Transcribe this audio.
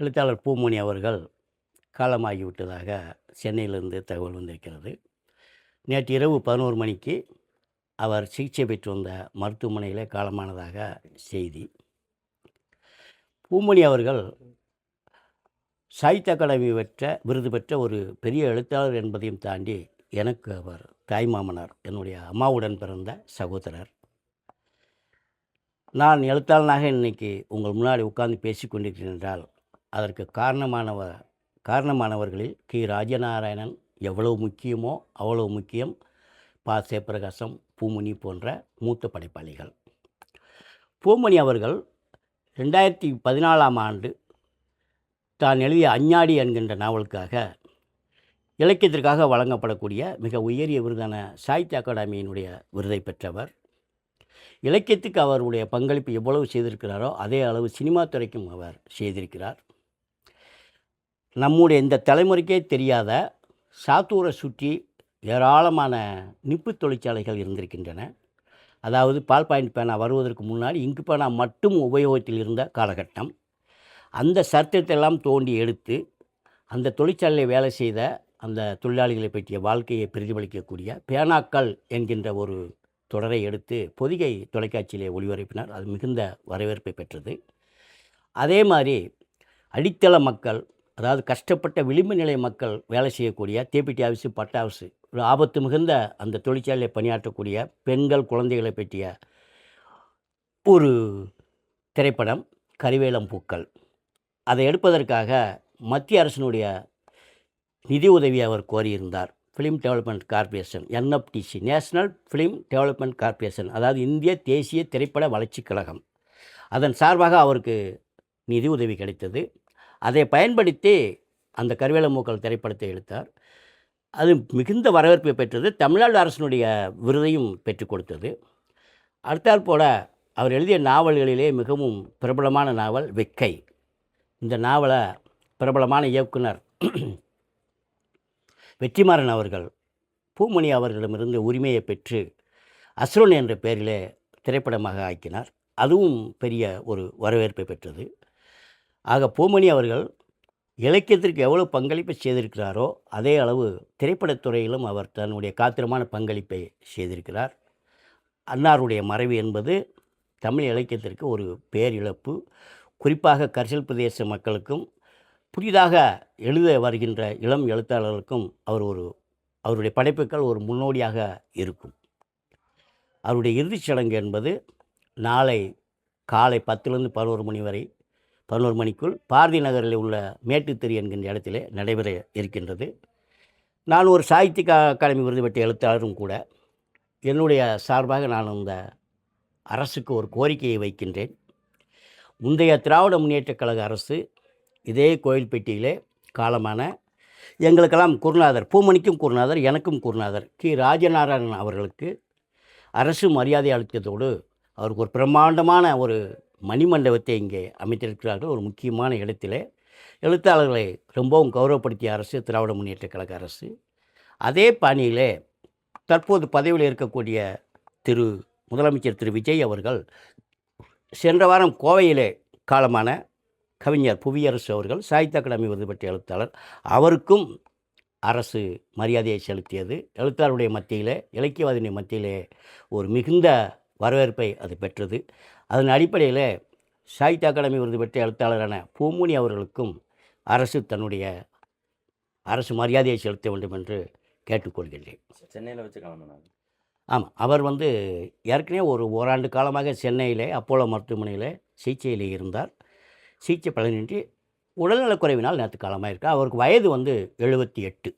எழுத்தாளர் பூமணி அவர்கள் காலமாகிவிட்டதாக சென்னையிலிருந்து தகவல் வந்திருக்கிறது. நேற்று இரவு 11 மணிக்கு அவர் சிகிச்சை பெற்று வந்த மருத்துவமனையிலே காலமானதாக செய்தி. பூமணி அவர்கள் சாகித்ய அகாடமி விருது பெற்ற ஒரு பெரிய எழுத்தாளர் என்பதையும் தாண்டி எனக்கு அவர் தாய்மாமனார், என்னுடைய அம்மாவுடன் பிறந்த சகோதரர். நான் எழுத்தாளனாக இன்றைக்கி உங்கள் முன்னாடி உட்கார்ந்து பேசி கொண்டிருக்கிறேன் என்றால் அதற்கு காரணமானவர்களில் கி. ராஜநாராயணன் எவ்வளவு முக்கியமோ அவ்வளவு முக்கியம் சிவபிரகாசம், பூமணி போன்ற மூத்த படைப்பாளிகள். பூமணி அவர்கள் 2014ஆம் ஆண்டு தான் எழுதிய அஞ்ஞாடி என்கின்ற நாவலுக்காக இலக்கியத்திற்காக வழங்கப்படக்கூடிய மிக உயரிய விருதான சாகித்ய அகாடமியினுடைய விருதை பெற்றவர். இலக்கியத்துக்கு அவருடைய பங்களிப்பு எவ்வளவு செய்திருக்கிறாரோ அதே அளவு சினிமா துறைக்கும் அவர் செய்திருக்கிறார். நம்முடைய இந்த தலைமுறைக்கே தெரியாத சாத்தூரை சுற்றி ஏராளமான நிப்பு தொழிற்சாலைகள் இருந்திருக்கின்றன. அதாவது பால் பாயிண்ட் பேனா வருவதற்கு முன்னாடி இங்கு பேனா மட்டும் உபயோகத்தில் இருந்த காலகட்டம். அந்த சரித்திரத்தெல்லாம் தோண்டி எடுத்து அந்த தொழிற்சாலையில் வேலை செய்த அந்த தொழிலாளிகளை பற்றிய வாழ்க்கையை பிரதிபலிக்கக்கூடிய பேனாக்கள் என்கின்ற ஒரு தொடரை எடுத்து பொதிகை தொலைக்காட்சியிலே ஒளிபரப்பினார். அது மிகுந்த வரவேற்பை பெற்றது. அதே மாதிரி அடித்தள மக்கள், அதாவது கஷ்டப்பட்ட விளிம்பு நிலை மக்கள் வேலை செய்யக்கூடிய தேப்பிட்டி ஆஃபீஸு, பட்டா ஆஃபீஸு, ஒரு ஆபத்து மிகுந்த அந்த தொழிற்சாலையில் பணியாற்றக்கூடிய பெண்கள், குழந்தைகளை பற்றிய ஒரு திரைப்படம் கரிவேலம் பூக்கள். அதை எடுப்பதற்காக மத்திய அரசினுடைய நிதி உதவி அவர் கோரியிருந்தார். Film development corporation, NFDC, national film development corporation, அதாவது இந்திய தேசிய திரைப்பட வளர்ச்சிக் கழகம். அதன் சார்பாக அவருக்கு நிதி உதவி கிடைத்தது. அதை பயன்படுத்தி அந்த கரிவேலம் பூக்கள் திரைப்படத்தை எடுத்தார். அது மிகுந்த வரவேற்பை பெற்றது. தமிழ்நாடு அரசினுடைய விருதையும் பெற்றுக் கொடுத்தது. அடுத்தாற்போல் அவர் எழுதிய நாவல்களிலே மிகவும் பிரபலமான நாவல் வெக்கை. இந்த நாவலை பிரபலமான இயக்குனர் வெற்றிமாறன் அவர்கள் பூமணி அவர்களிடமிருந்து உரிமையை பெற்று அசுரன் என்ற பெயரிலே திரைப்படமாக ஆக்கினார். அதுவும் பெரிய ஒரு வரவேற்பை பெற்றது. ஆக பூமணி அவர்கள் இலக்கியத்திற்கு எவ்வளவு பங்களிப்பை செய்திருக்கிறாரோ அதே அளவு திரைப்படத்துறையிலும் அவர் தன்னுடைய காத்திரமான பங்களிப்பை செய்திருக்கிறார். அன்னாருடைய மறைவு என்பது தமிழ் இலக்கியத்திற்கு ஒரு பேரிழப்பு. குறிப்பாக கரிசல் பிரதேச மக்களுக்கும் புதிதாக எழுத வருகின்ற இளம் எழுத்தாளர்களுக்கும் அவருடைய படைப்புகள் ஒரு முன்னோடியாக இருக்கும். அவருடைய இறுதிச் சடங்கு என்பது நாளை காலை 10லிருந்து 11 மணி வரை 11 மணிக்குள் பாரதி நகரில் உள்ள மேட்டுத்தெரு என்கின்ற இடத்திலே நடைபெற இருக்கின்றது. நான் ஒரு சாகித்ய அகாடமி விருது பெற்ற எழுத்தாளரும் கூட. என்னுடைய சார்பாக நான் அந்த அரசுக்கு ஒரு கோரிக்கையை வைக்கின்றேன். முந்தைய திராவிட முன்னேற்றக் கழக அரசு இதே கோயில்பட்டியிலே காலமான எங்களுக்கெல்லாம் குருநாதர், பூமணிக்கும் குருநாதர், எனக்கும் குருநாதர் கி. ராஜநாராயணன் அவர்களுக்கு அரசு மரியாதை அளித்ததோடு அவருக்கு ஒரு பிரம்மாண்டமான ஒரு மணிமண்டபத்தை இங்கே அமைத்திருக்கிறார்கள். ஒரு முக்கியமான இடத்திலே எழுத்தாளர்களை ரொம்பவும் கௌரவப்படுத்திய அரசு திராவிட முன்னேற்றக் கழக அரசு. அதே பாணியிலே தற்போது பதவியில் இருக்கக்கூடிய முதலமைச்சர் திரு விஜய் அவர்கள் சென்ற வாரம் கோவையிலே காலமான கவிஞர் புவியரசு அவர்கள் சாகித்ய அகாடமி விருது பெற்ற எழுத்தாளர், அவருக்கும் அரசு மரியாதையை செலுத்தியது. எழுத்தாளருடைய மத்தியிலே, இலக்கியவாதியினுடைய மத்தியிலே ஒரு மிகுந்த வரவேற்பை அது பெற்றது. அதன் அடிப்படையில் சாகித்ய அகாடமி விருது பெற்ற எழுத்தாளரான பூமணி அவர்களுக்கும் அரசு மரியாதையை செலுத்த வேண்டும் என்று கேட்டுக்கொள்கின்றேன். சென்னையில் வச்சு கிளம்பினாங்க. ஆமாம், அவர் ஏற்கனவே ஓராண்டு காலமாக சென்னையிலே அப்போலோ மருத்துவமனையில் சிகிச்சையில் இருந்தார். சிகிச்சை பலனின்றி உடல்நலக்குறைவினால் நேற்று காலமாக இருக்கார். அவருக்கு வயது 78.